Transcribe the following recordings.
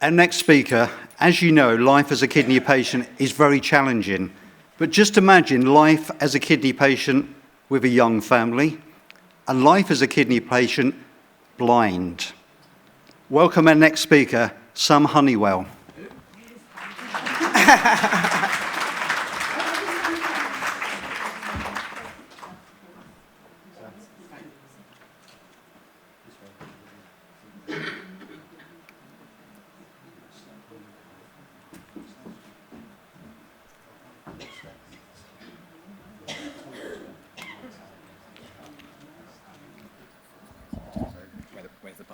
Our next speaker, as you know, life as a kidney patient is very challenging. But just imagine life as a kidney patient with a young family, and life as a kidney patient blind. Welcome our next speaker, Sam Honeywell.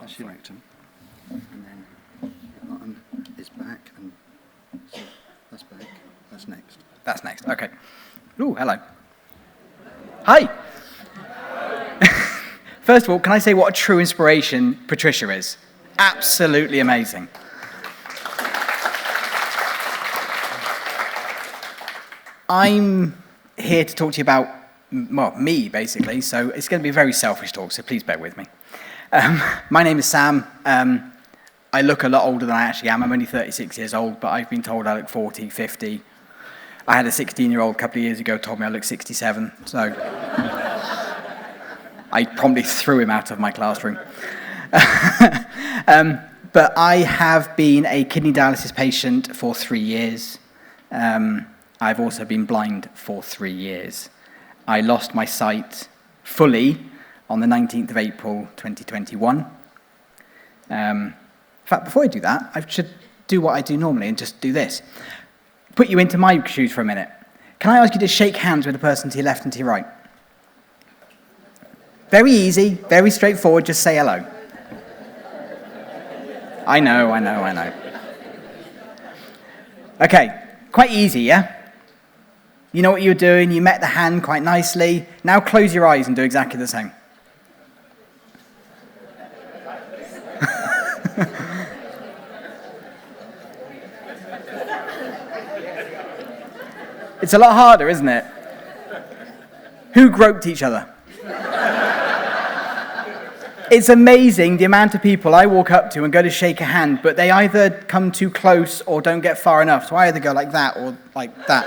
That's your rectum. And then bottom is back, and so that's back. That's next. That's next, okay. Ooh, hello. Hi. First of all, can I say what a true inspiration Patricia is? Absolutely amazing. I'm here to talk to you about, well, me, basically, so it's going to be a very selfish talk, so please bear with me. My name is Sam. I look a lot older than I actually am. I'm only 36 years old, but I've been told I look 40, 50. I had a 16-year-old a couple of years ago told me I look 67, so I promptly threw him out of my classroom. But I have been a kidney dialysis patient for 3 years. I've also been blind for 3 years. I lost my sight fully on the 19th of April, 2021. In fact, before I do that, I should do what I do normally and just do this. Put you into my shoes for a minute. Can I ask you to shake hands with the person to your left and to your right? Very easy, very straightforward, just say hello. I know. Okay, quite easy, yeah? You know what you're doing, you met the hand quite nicely. Now close your eyes and do exactly the same. It's a lot harder, isn't it? Who groped each other? It's amazing the amount of people I walk up to and go to shake a hand, but they either come too close or don't get far enough. So I either go like that or like that.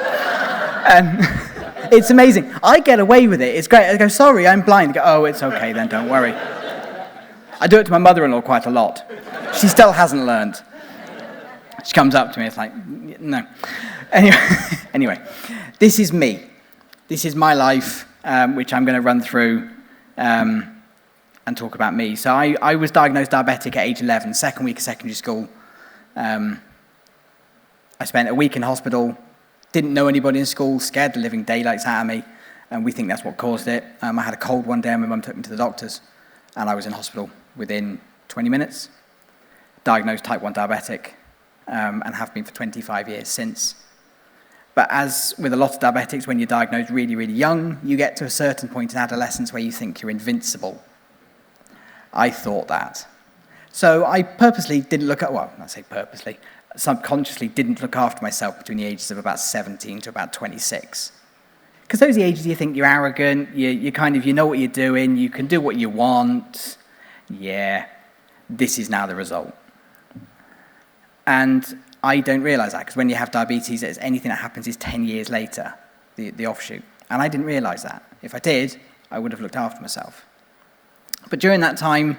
It's amazing. I get away with it. It's great. I go, sorry, I'm blind. I go, oh, it's okay then, don't worry. I do it to my mother-in-law quite a lot. She still hasn't learned. She comes up to me, it's like, no. Anyway, this is me. This is my life, which I'm going to run through and talk about me. So I was diagnosed diabetic at age 11, second week of secondary school. I spent a week in hospital, didn't know anybody in school, scared the living daylights out of me, and we think that's what caused it. I had a cold one day and my mum took me to the doctors, and I was in hospital within 20 minutes, diagnosed type 1 diabetic, and have been for 25 years since. But as with a lot of diabetics, when you're diagnosed really, really young, you get to a certain point in adolescence where you think you're invincible. I thought that. So I purposely didn't look at, well, I say purposely, subconsciously didn't look after myself between the ages of about 17 to about 26. Because those are the ages you think you're arrogant, you kind of, you know what you're doing, you can do what you want. Yeah, this is now the result. And I don't realise that, because when you have diabetes, anything that happens is 10 years later, the offshoot. And I didn't realise that. If I did, I would have looked after myself. But during that time,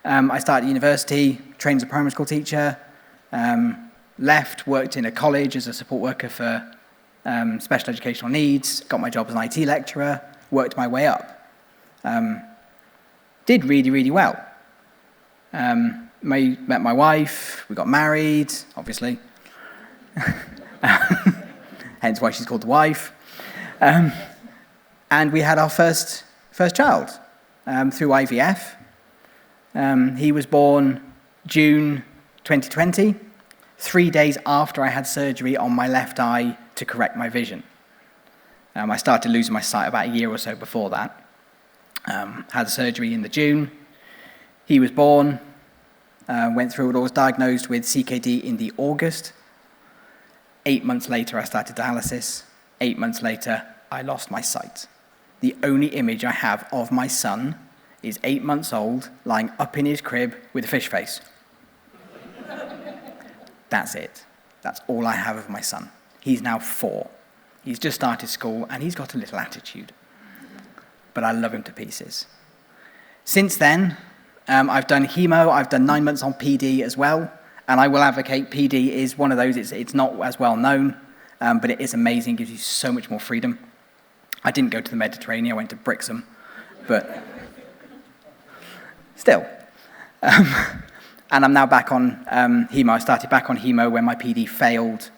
I started university, trained as a primary school teacher, left, worked in a college as a support worker for special educational needs, got my job as an IT lecturer, worked my way up. Did really, really well. Met my wife, we got married, obviously. Hence why she's called the wife. And we had our first child through IVF. He was born June 2020, 3 days after I had surgery on my left eye to correct my vision. I started losing my sight about a year or so before that. Had surgery in the June. He was born, went through it all, was diagnosed with CKD in the August. 8 months later, I started dialysis. 8 months later, I lost my sight. The only image I have of my son is 8 months old, lying up in his crib with a fish face. That's it. That's all I have of my son. He's now 4. He's just started school, and he's got a little attitude. But I love him to pieces. Since then, I've done chemo, I've done 9 months on PD as well, and I will advocate PD is one of those, it's not as well known, but it is amazing, gives you so much more freedom. I didn't go to the Mediterranean, I went to Brixham, but still. And I'm now back on chemo. I started back on chemo when my PD failed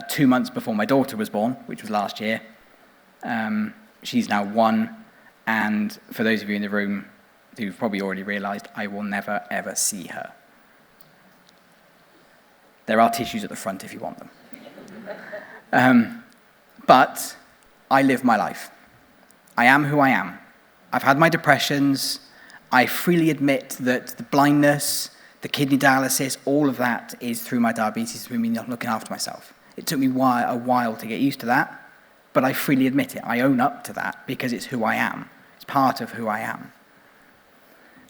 2 months before my daughter was born, which was last year. She's now 1, and for those of you in the room who've probably already realised, I will never, ever see her. There are tissues at the front if you want them. But I live my life. I am who I am. I've had my depressions. I freely admit that the blindness, the kidney dialysis, all of that is through my diabetes, through me not looking after myself. It took me a while to get used to that, but I freely admit it. I own up to that because it's who I am. It's part of who I am.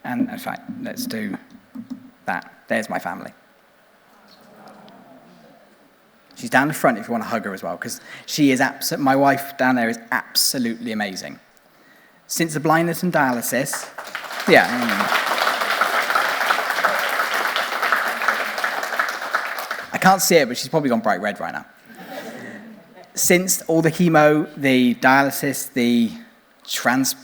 And in fact, let's do that. There's my family. She's down the front if you want to hug her as well, because she is my wife down there is absolutely amazing. Since the blindness and dialysis, yeah. I can't see it, but she's probably gone bright red right now. Since all the chemo, the dialysis,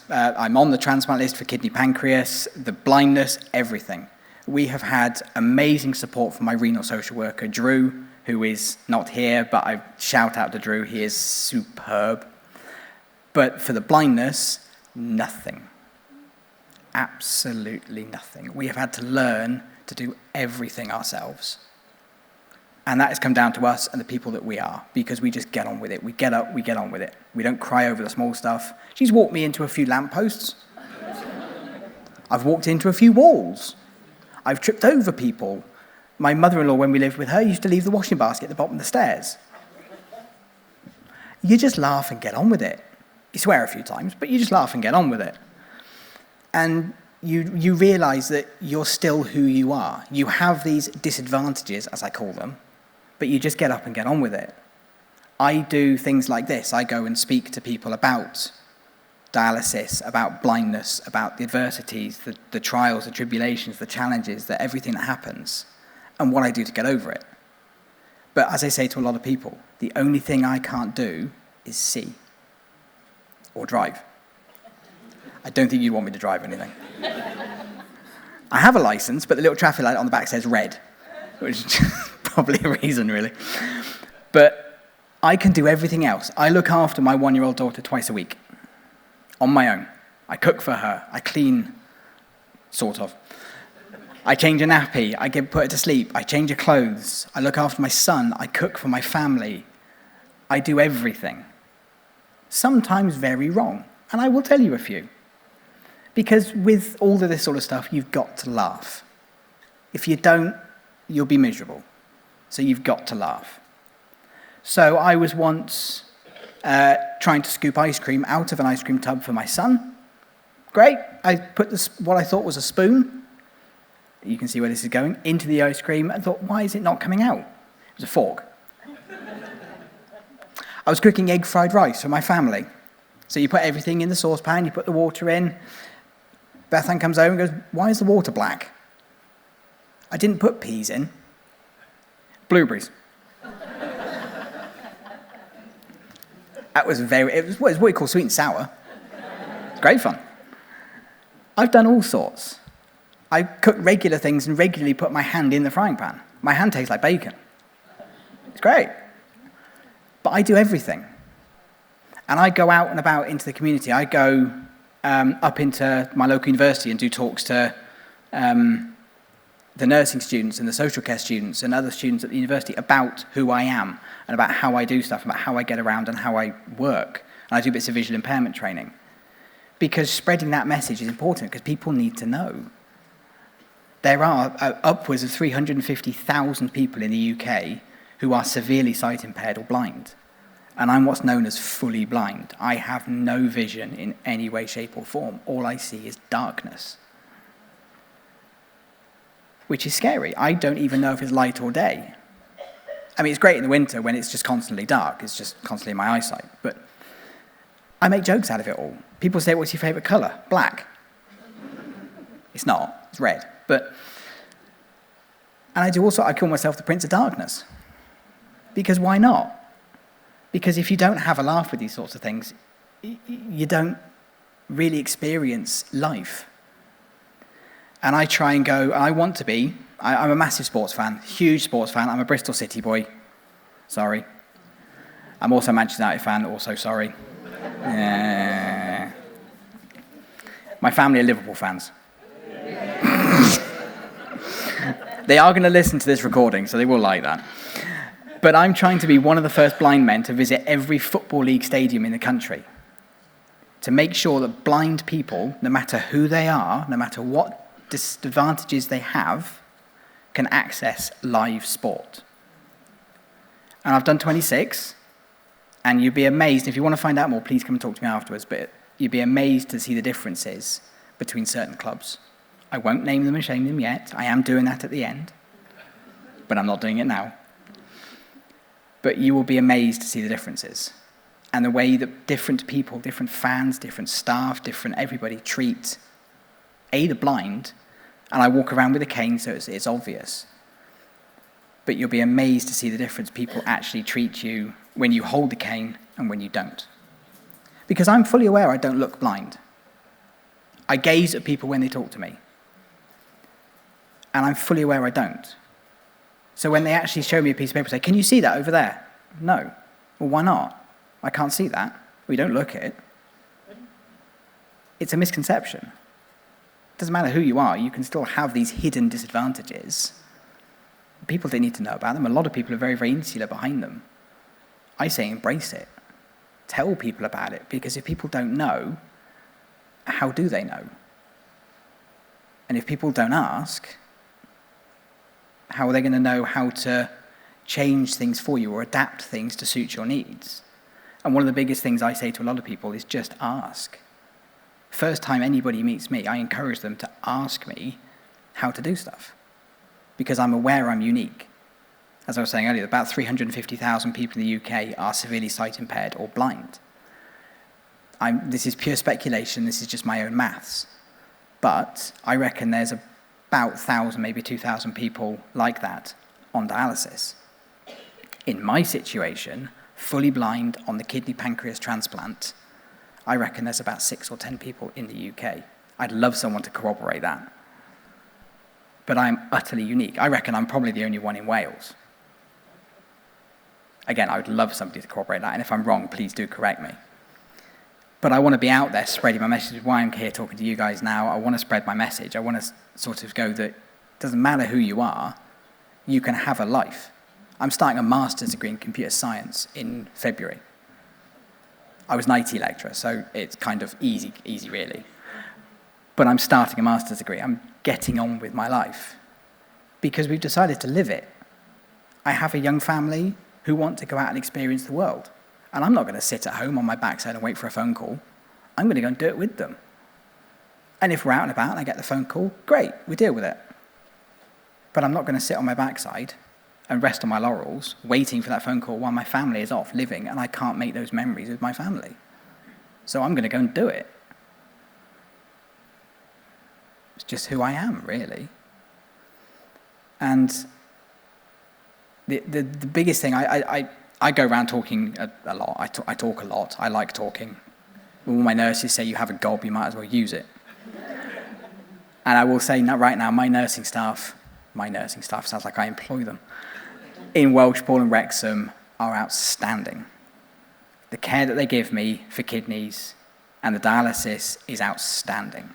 I'm on the transplant list for kidney pancreas, the blindness, everything. We have had amazing support from my renal social worker, Drew, who is not here, but I shout out to Drew, he is superb. But for the blindness, nothing. Absolutely nothing. We have had to learn to do everything ourselves. And that has come down to us and the people that we are, because we just get on with it. We get up, we get on with it. We don't cry over the small stuff. She's walked me into a few lampposts. I've walked into a few walls. I've tripped over people. My mother-in-law, when we lived with her, used to leave the washing basket at the bottom of the stairs. You just laugh and get on with it. You swear a few times, but you just laugh and get on with it. And you realise that you're still who you are. You have these disadvantages, as I call them, but you just get up and get on with it. I do things like this. I go and speak to people about dialysis, about blindness, about the adversities, the trials, the tribulations, the challenges, everything that happens, and what I do to get over it. But as I say to a lot of people, the only thing I can't do is see or drive. I don't think you want me to drive anything. I have a license, but the little traffic light on the back says red, which is probably a reason, really. But I can do everything else. I look after my 1-year-old daughter twice a week, on my own. I cook for her. I clean, sort of. I change a nappy. I put her to sleep. I change her clothes. I look after my son. I cook for my family. I do everything. Sometimes very wrong. And I will tell you a few. Because with all of this sort of stuff, you've got to laugh. If you don't, you'll be miserable. So you've got to laugh. So I was once trying to scoop ice cream out of an ice cream tub for my son. Great. I put what I thought was a spoon, you can see where this is going, into the ice cream and thought, why is it not coming out? It was a fork. I was cooking egg fried rice for my family. So you put everything in the saucepan, you put the water in. Bethan comes over and goes, why is the water black? I didn't put peas in. Blueberries. It was what we call sweet and sour. It's great fun. I've done all sorts. I cook regular things and regularly put my hand in the frying pan. My hand tastes like bacon. It's great. But I do everything. And I go out and about into the community. I go up into my local university and do talks to the nursing students and the social care students and other students at the university about who I am and about how I do stuff, about how I get around and how I work. And I do bits of visual impairment training. Because spreading that message is important because people need to know. There are upwards of 350,000 people in the UK who are severely sight impaired or blind. And I'm what's known as fully blind. I have no vision in any way, shape, or form. All I see is darkness. Which is scary. I don't even know if it's light or day. I mean, it's great in the winter when it's just constantly dark. It's just constantly in my eyesight. But I make jokes out of it all. People say, what's your favourite colour? Black. It's not. It's red. And I call myself the Prince of Darkness. Because why not? Because if you don't have a laugh with these sorts of things, you don't really experience life. And I try and go, I'm a massive sports fan, huge sports fan. I'm a Bristol City boy. Sorry. I'm also a Manchester United fan, also sorry. My family are Liverpool fans. They are going to listen to this recording, so they will like that. But I'm trying to be one of the first blind men to visit every Football League stadium in the country, to make sure that blind people, no matter who they are, no matter what disadvantages they have, can access live sport. And I've done 26, and you'd be amazed. If you want to find out more, please come and talk to me afterwards, but you'd be amazed to see the differences between certain clubs. I won't name them and shame them yet. I am doing that at the end, but I'm not doing it now. But you will be amazed to see the differences and the way that different people, different fans, different staff, different everybody treat the blind, and I walk around with a cane so it's obvious. But you'll be amazed to see the difference people actually treat you when you hold the cane and when you don't. Because I'm fully aware I don't look blind. I gaze at people when they talk to me. And I'm fully aware I don't. So when they actually show me a piece of paper and say, can you see that over there? No. Well, why not? I can't see that. We don't look at it. It's a misconception. It doesn't matter who you are, you can still have these hidden disadvantages. People don't need to know about them. A lot of people are very, very insular behind them. I say embrace it. Tell people about it, because if people don't know, how do they know? And if people don't ask, how are they going to know how to change things for you or adapt things to suit your needs? And one of the biggest things I say to a lot of people is just ask. First time anybody meets me, I encourage them to ask me how to do stuff, because I'm aware I'm unique. As I was saying earlier, about 350,000 people in the UK are severely sight impaired or blind. This is pure speculation, this is just my own maths. But I reckon there's about 1,000, maybe 2,000 people like that on dialysis. In my situation, fully blind on the kidney pancreas transplant, I reckon there's about 6 or 10 people in the UK. I'd love someone to corroborate that. But I'm utterly unique. I reckon I'm probably the only one in Wales. Again, I would love somebody to corroborate that, and if I'm wrong, please do correct me. But I want to be out there spreading my message. Why I'm here talking to you guys now, I want to spread my message. I want to sort of go that it doesn't matter who you are, you can have a life. I'm starting a master's degree in computer science in February. I was an IT lecturer, so it's kind of easy really. But I'm starting a master's degree. I'm getting on with my life because we've decided to live it. I have a young family who want to go out and experience the world. And I'm not going to sit at home on my backside and wait for a phone call. I'm going to go and do it with them. And if we're out and about and I get the phone call, great, we deal with it. But I'm not going to sit on my backside and rest on my laurels waiting for that phone call while my family is off living and I can't make those memories with my family. So I'm going to go and do it. It's just who I am, really. And the biggest thing, I go around talking a lot. I talk a lot. I like talking. When all my nurses say you have a gob, you might as well use it. And I will say right now, my nursing staff sounds like I employ them, in Welshpool and Wrexham are outstanding. The care that they give me for kidneys and the dialysis is outstanding.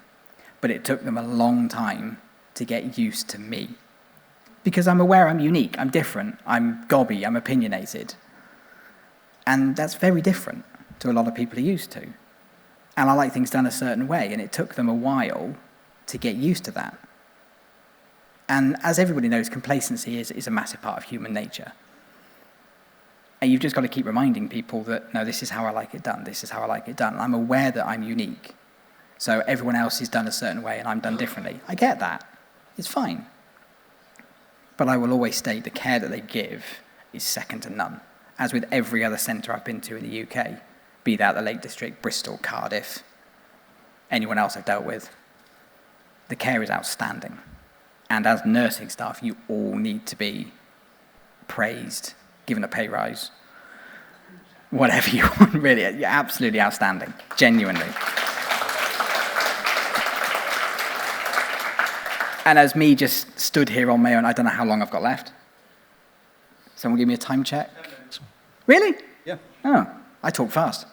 But it took them a long time to get used to me. Because I'm aware I'm unique, I'm different, I'm gobby, I'm opinionated. And that's very different to a lot of people are used to. And I like things done a certain way, and it took them a while to get used to that. And as everybody knows, complacency is a massive part of human nature. And you've just got to keep reminding people that, no, this is how I like it done, this is how I like it done. And I'm aware that I'm unique. So everyone else is done a certain way and I'm done differently. I get that. It's fine. But I will always state the care that they give is second to none, as with every other centre I've been to in the UK, be that the Lake District, Bristol, Cardiff, anyone else I've dealt with. The care is outstanding. And as nursing staff, you all need to be praised, given a pay rise, whatever you want, really. You're absolutely outstanding, genuinely. And as me just stood here on my own, I don't know how long I've got left. Someone give me a time check? 10 minutes. Really? Yeah. Oh, I talk fast.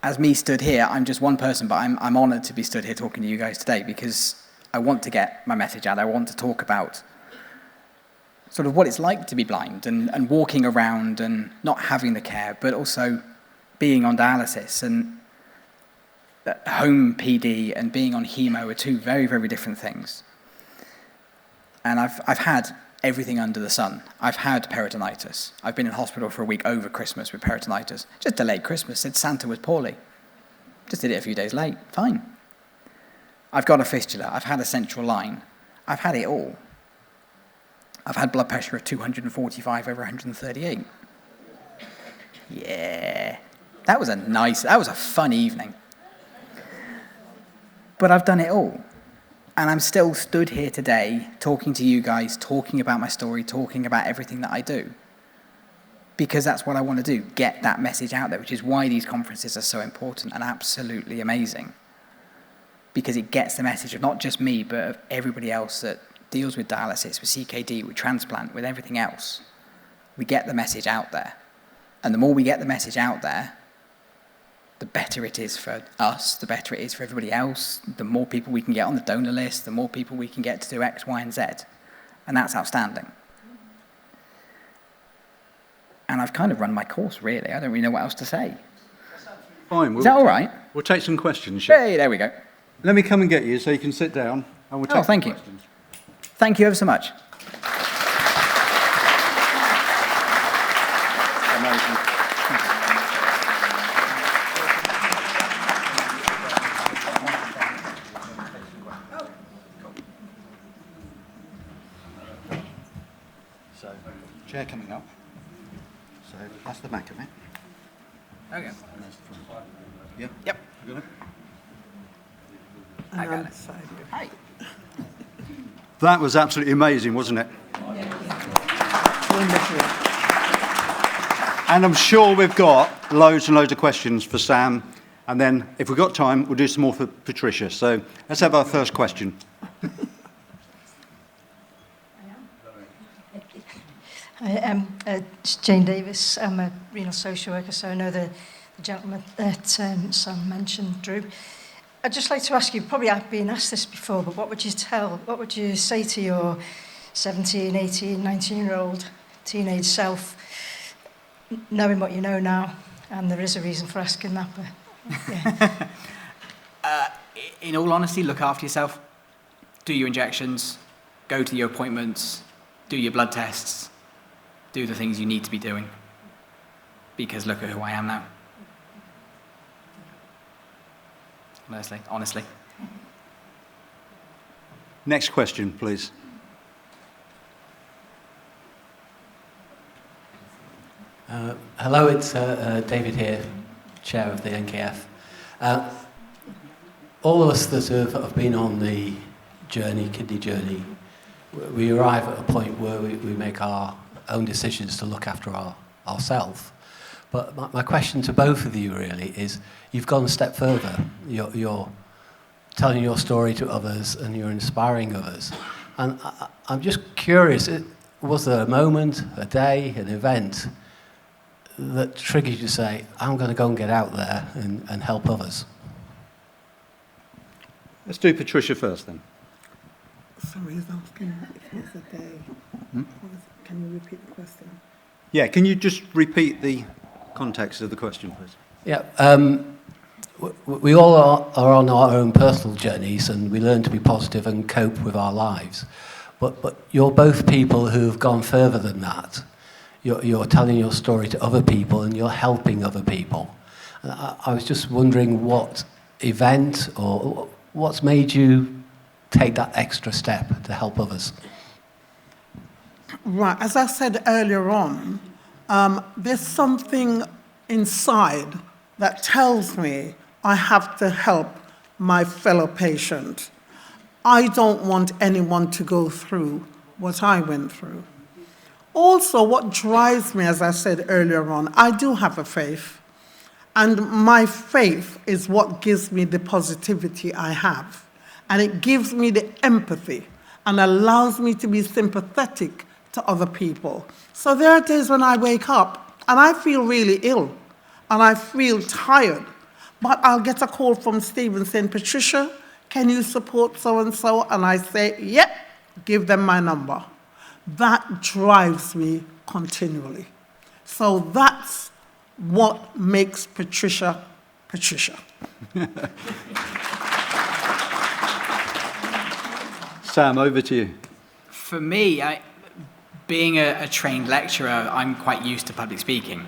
As me stood here, I'm just one person, but I'm honoured to be stood here talking to you guys today because I want to get my message out. I want to talk about sort of what it's like to be blind and walking around and not having the care, but also being on dialysis. And home PD and being on hemo are two very, very different things. And I've had everything under the sun. I've had peritonitis. I've been in hospital for a week over Christmas with peritonitis. Just delayed Christmas, said Santa was poorly. Just did it a few days late, fine. I've got a fistula, I've had a central line. I've had it all. I've had blood pressure of 245 over 138. Yeah, that was a fun evening. But I've done it all. And I'm still stood here today talking to you guys, talking about my story, talking about everything that I do. Because that's what I want to do, get that message out there, which is why these conferences are so important and absolutely amazing. Because it gets the message of not just me, but of everybody else that deals with dialysis, with CKD, with transplant, with everything else. We get the message out there. And the more we get the message out there, the better it is for us, the better it is for everybody else, the more people we can get on the donor list, the more people we can get to do X, Y, and Z. And that's outstanding. And I've kind of run my course, really. I don't really know what else to say. Fine. Is that all right? We'll take some questions, shall we? Hey, there we go. Let me come and get you so you can sit down and we'll take some thank you. questions. Thank you ever so much. Amazing. So, chair coming up. So that's the back of it. Okay. And that's the front. Yeah? Yep. You got it? I got it. Hi. That was absolutely amazing, wasn't it? Wonderful. And I'm sure we've got loads and loads of questions for Sam. And then, if we've got time, we'll do some more for Patricia. So let's have our first question. I am Jane Davis. I'm a renal social worker, so I know the gentleman that Sam mentioned, Drew. I'd just like to ask you, probably I've been asked this before, but what would you say to your 17, 18, 19-year-old teenage self, knowing what you know now? And there is a reason for asking that, but yeah. In all honesty, look after yourself. Do your injections, go to your appointments, do your blood tests, do the things you need to be doing. Because look at who I am now. Honestly. Next question, please. Hello, it's David here, chair of the NKF. All of us that have been on the kidney journey, we arrive at a point where we make our own decisions to look after ourselves. But my question to both of you really is, you've gone a step further. You're telling your story to others and you're inspiring others. And I'm just curious, was there a moment, a day, an event that triggered you to say, I'm going to go and get out there and help others? Let's do Patricia first then. Sorry, he's asking if it's a day. Can you repeat the question? Yeah, can you just repeat the context of the question, please? Yeah, we all are on our own personal journeys and we learn to be positive and cope with our lives. But you're both people who've gone further than that. You're telling your story to other people and you're helping other people. And I was just wondering what event or what's made you take that extra step to help others? Right, as I said earlier on, there's something inside that tells me I have to help my fellow patient. I don't want anyone to go through what I went through. Also, what drives me, as I said earlier on, I do have a faith. And my faith is what gives me the positivity I have. And it gives me the empathy and allows me to be sympathetic to other people. So there are days when I wake up and I feel really ill and I feel tired. But I'll get a call from Stephen saying, Patricia, can you support so-and-so? And I say, yep, give them my number. That drives me continually. So that's what makes Patricia, Patricia. Sam, over to you. For me, being a trained lecturer, I'm quite used to public speaking.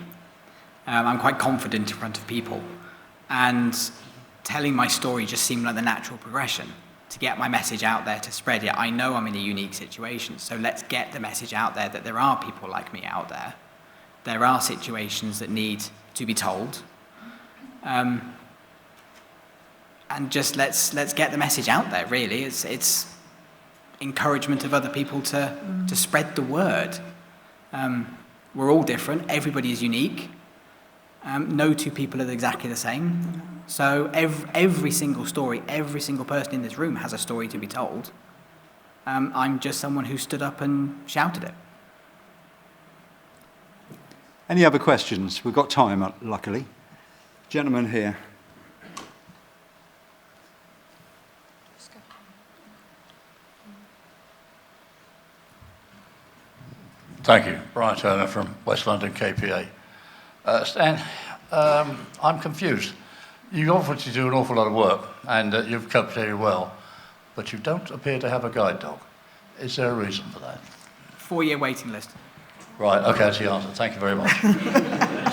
I'm quite confident in front of people. And telling my story just seemed like the natural progression to get my message out there, to spread it. I know I'm in a unique situation, so let's get the message out there that there are people like me out there. There are situations that need to be told. And just let's get the message out there, really. It's encouragement of other people to spread the word. We're all different. Everybody is unique. No two people are exactly the same. So every single story, every single person in this room has a story to be told. I'm just someone who stood up and shouted it. Any other questions? We've got time, luckily. Gentleman here. Thank you. Brian Turner from West London KPA. Stan, I'm confused. You obviously do an awful lot of work, and you've coped very well, but you don't appear to have a guide dog. Is there a reason for that? 4-year waiting list. Right, okay, that's the answer. Thank you very much.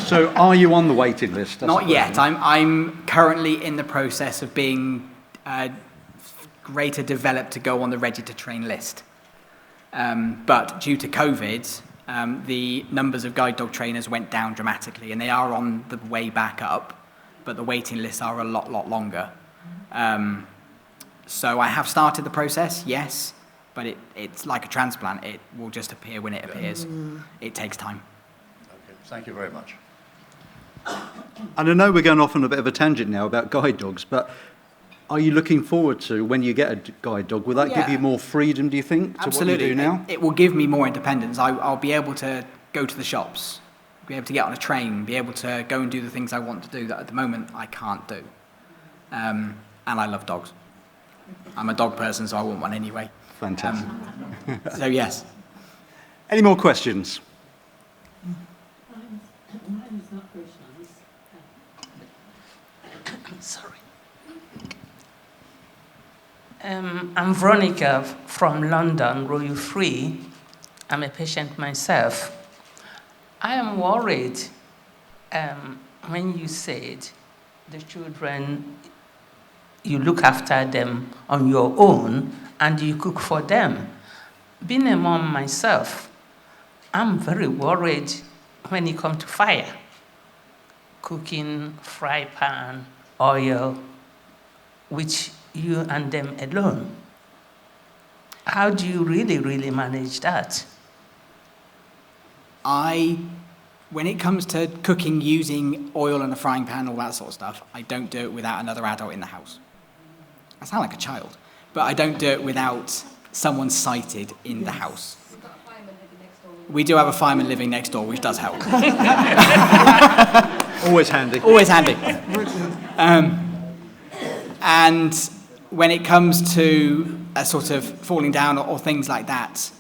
So are you on the waiting list? Not yet. I'm currently in the process of being greater developed to go on the ready to train list. But due to COVID, the numbers of guide dog trainers went down dramatically, and they are on the way back up, but the waiting lists are a lot longer. So I have started the process, yes, but it's like a transplant. It will just appear when it appears. It takes time. Okay, thank you very much. And I know we're going off on a bit of a tangent now about guide dogs, but are you looking forward to, when you get a guide dog, will that give you more freedom, do you think, to Absolutely. what you do now? It will give me more independence. I'll be able to go to the shops, be able to get on a train, be able to go and do the things I want to do that at the moment I can't do. And I love dogs. I'm a dog person, so I want one anyway. Fantastic. So yes. Any more questions? Sorry. I'm Veronica from London, Royal Free. I'm a patient myself. I am worried when you said the children, you look after them on your own and you cook for them. Being a mom myself, I'm very worried when it comes to fire. Cooking, fry pan, oil, which you and them alone. How do you really manage that? When it comes to cooking using oil and a frying pan, all that sort of stuff, I don't do it without another adult in the house. I sound like a child, but I don't do it without someone sighted in the house. We do have a fireman living next door, which does help. Always handy. Always handy. And when it comes to a sort of falling down or things like that,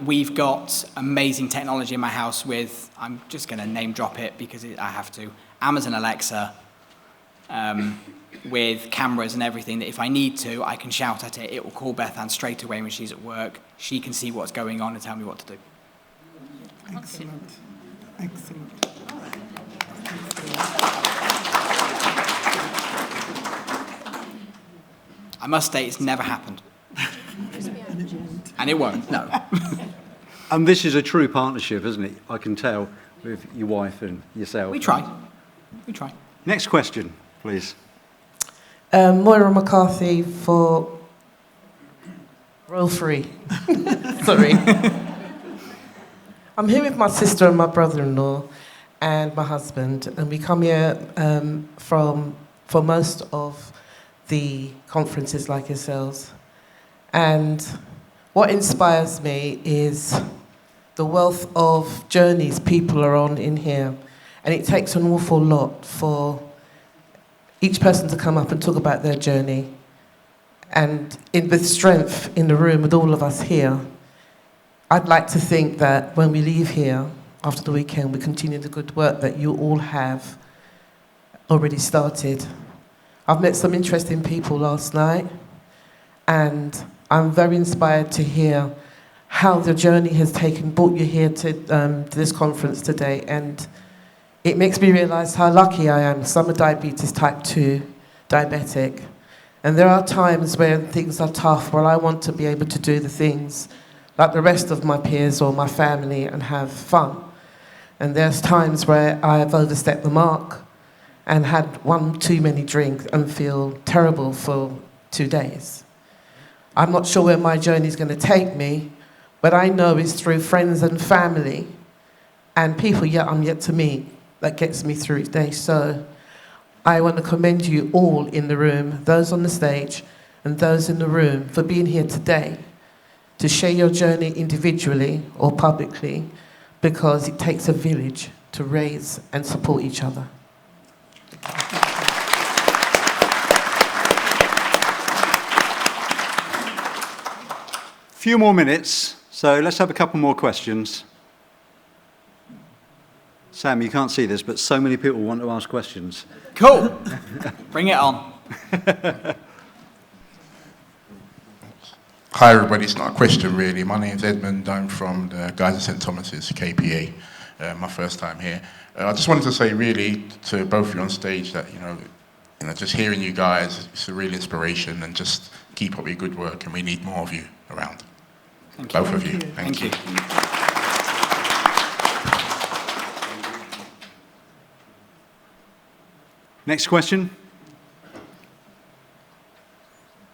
we've got amazing technology in my house with, I'm just going to name drop it because I have to, Amazon Alexa, with cameras and everything, that if I need to, I can shout at it. It will call Beth Ann straight away when she's at work. She can see what's going on and tell me what to do. Excellent. Excellent. I must state it's never happened. And it won't, no. And this is a true partnership, isn't it? I can tell with your wife and yourself. We try. We try. Next question, please. Moira McCarthy for Royal Free. Sorry. I'm here with my sister and my brother-in-law and my husband, and we come here for most of the conferences like yourselves. And what inspires me is the wealth of journeys people are on in here. And it takes an awful lot for each person to come up and talk about their journey. And with strength in the room with all of us here, I'd like to think that when we leave here after the weekend, we continue the good work that you all have already started. I've met some interesting people last night, and I'm very inspired to hear how the journey has brought you here to this conference today. And it makes me realize how lucky I am. I'm a diabetes type 2 diabetic. And there are times when things are tough, where I want to be able to do the things like the rest of my peers or my family and have fun. And there's times where I've overstepped the mark and had one too many drinks and feel terrible for 2 days. I'm not sure where my journey is going to take me, but I know it's through friends and family and people I'm yet to meet that gets me through each day. So I want to commend you all in the room, those on the stage and those in the room, for being here today to share your journey individually or publicly, because it takes a village to raise and support each other. Few more minutes, so let's have a couple more questions. Sam, you can't see this, but so many people want to ask questions. Cool. Bring it on. Hi everybody, it's not a question really. My name's Edmund, I'm from the Guys of St Thomas's, KPA, my first time here. I just wanted to say really to both of you on stage that, you know, just hearing you guys, it's a real inspiration, and just keep up your good work, and we need more of you around. Thank you. Both of you. Thank you. Next question.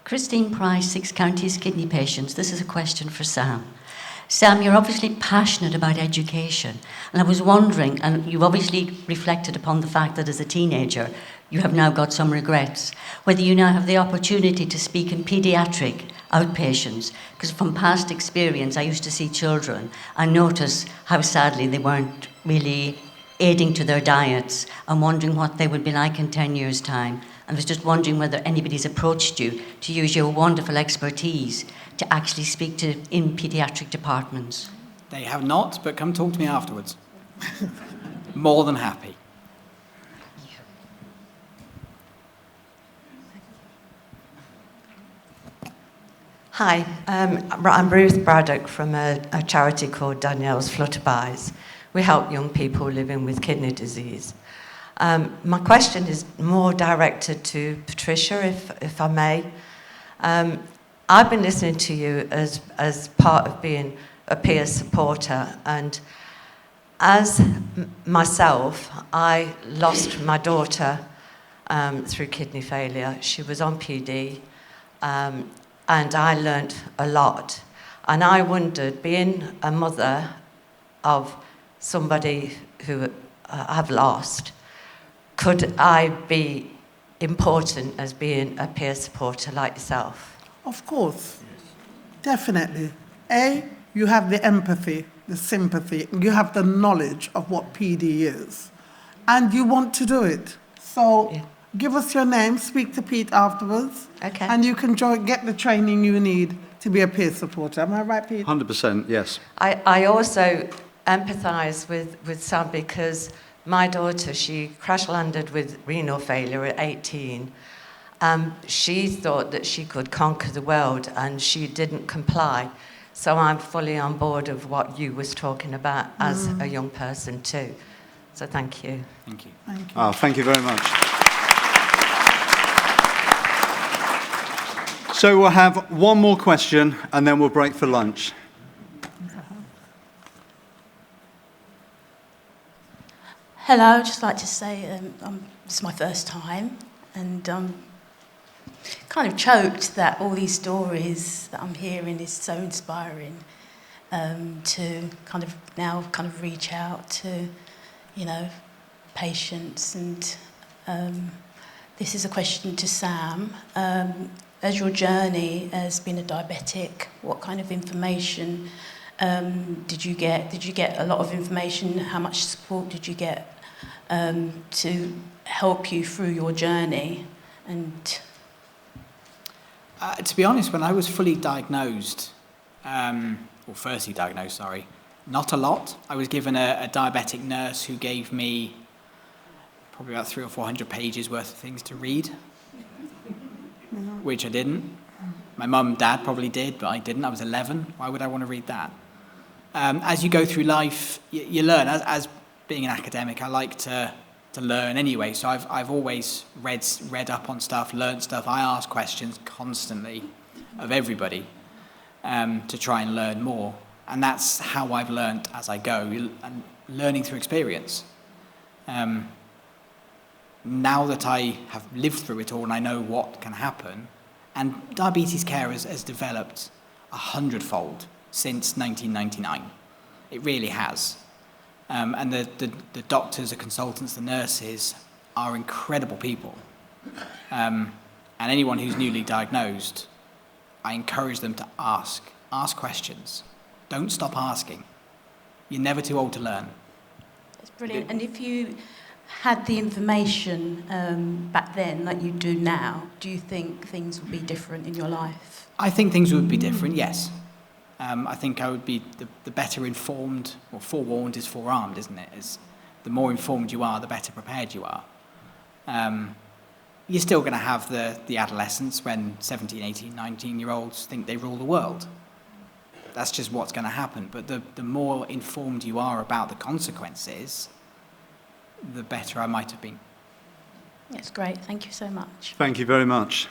Christine Price, Six Counties Kidney Patients. This is a question for Sam. Sam, you're obviously passionate about education, and I was wondering, and you've obviously reflected upon the fact that as a teenager you have now got some regrets, whether you now have the opportunity to speak in paediatric outpatients, because from past experience I used to see children and notice how sadly they weren't really aiding to their diets, and wondering what they would be like in 10 years' time. And I was just wondering whether anybody's approached you to use your wonderful expertise to actually speak to in paediatric departments. They have not, but come talk to me afterwards. More than happy. Hi, I'm Ruth Braddock from a charity called Danielle's Flutterby's. We help young people living with kidney disease. My question is more directed to Patricia, if I may. I've been listening to you as part of being a peer supporter, and as myself, I lost my daughter through kidney failure. She was on PD, and I learnt a lot. And I wondered, being a mother of somebody who I've lost, could I be important as being a peer supporter like yourself? Of course, definitely. You have the empathy, the sympathy, you have the knowledge of what PD is, and you want to do it. So give us your name, speak to Pete afterwards, Okay. and you can get the training you need to be a peer supporter. Am I right, Pete? 100%, yes. I also empathise with Sam, because my daughter, she crash landed with renal failure at 18. She thought that she could conquer the world, and she didn't comply. So I'm fully on board of what you was talking about as a young person too. So thank you. Thank you. Thank you. Oh, thank you very much. So we'll have one more question and then we'll break for lunch. Hello, I'd just like to say this is my first time, and kind of choked that all these stories that I'm hearing is so inspiring to kind of now kind of reach out to, patients. And this is a question to Sam. As your journey as being a diabetic, what kind of information did you get? Did you get a lot of information? How much support did you get to help you through your journey? And to be honest, when I was fully diagnosed, firstly diagnosed, sorry, not a lot. I was given a diabetic nurse who gave me probably about 300 or 400 pages worth of things to read, which I didn't. My mum and dad probably did, but I didn't. I was 11. Why would I want to read that? As you go through life, you learn. As being an academic, I like to learn anyway. So I've always read up on stuff, learned stuff. I ask questions constantly of everybody to try and learn more. And that's how I've learned as I go, and learning through experience. Now that I have lived through it all and I know what can happen, and diabetes care has developed 100-fold since 1999. It really has. And the doctors, the consultants, the nurses are incredible people. And anyone who's newly diagnosed, I encourage them to ask questions. Don't stop asking. You're never too old to learn. it's brilliant. And if you had the information back then like you do now, do you think things would be different in your life? I think things would be different, yes. I think I would be the better informed, or forewarned is forearmed, isn't it? The more informed you are, the better prepared you are. You're still going to have the adolescence when 17, 18, 19-year-olds think they rule the world. That's just what's going to happen. But the more informed you are about the consequences, the better I might have been. That's great. Thank you so much. Thank you very much.